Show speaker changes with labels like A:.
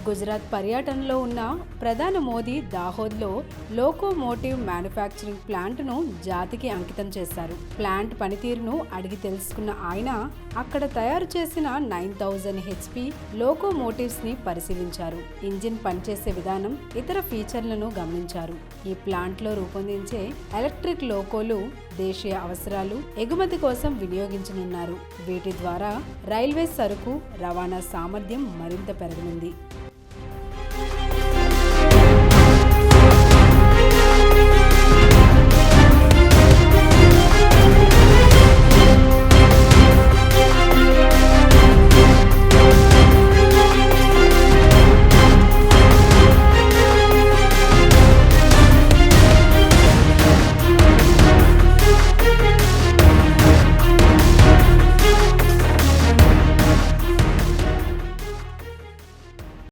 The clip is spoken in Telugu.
A: గుజరాత్ పర్యటనలో ఉన్న ప్రధాని మోదీ దాహోద్లో లోకోమోటివ్ మ్యానుఫ్యాక్చరింగ్ ప్లాంట్ను జాతికి అంకితం చేశారు. ప్లాంట్ పనితీరును అడిగి తెలుసుకున్న ఆయన అక్కడ తయారు చేసిన 9000 HP లోకోమోటివ్స్ ని పరిశీలించారు. ఇంజిన్ పనిచేసే విధానం, ఇతర ఫీచర్లను గమనించారు. ఈ ప్లాంట్ లో రూపొందించే ఎలక్ట్రిక్ లోకోలు దేశీయ అవసరాలు, ఎగుమతి కోసం వినియోగించనున్నారు. వీటి ద్వారా రైల్వే సరుకు రవాణా సామర్థ్యం మరింత పెరగనుంది.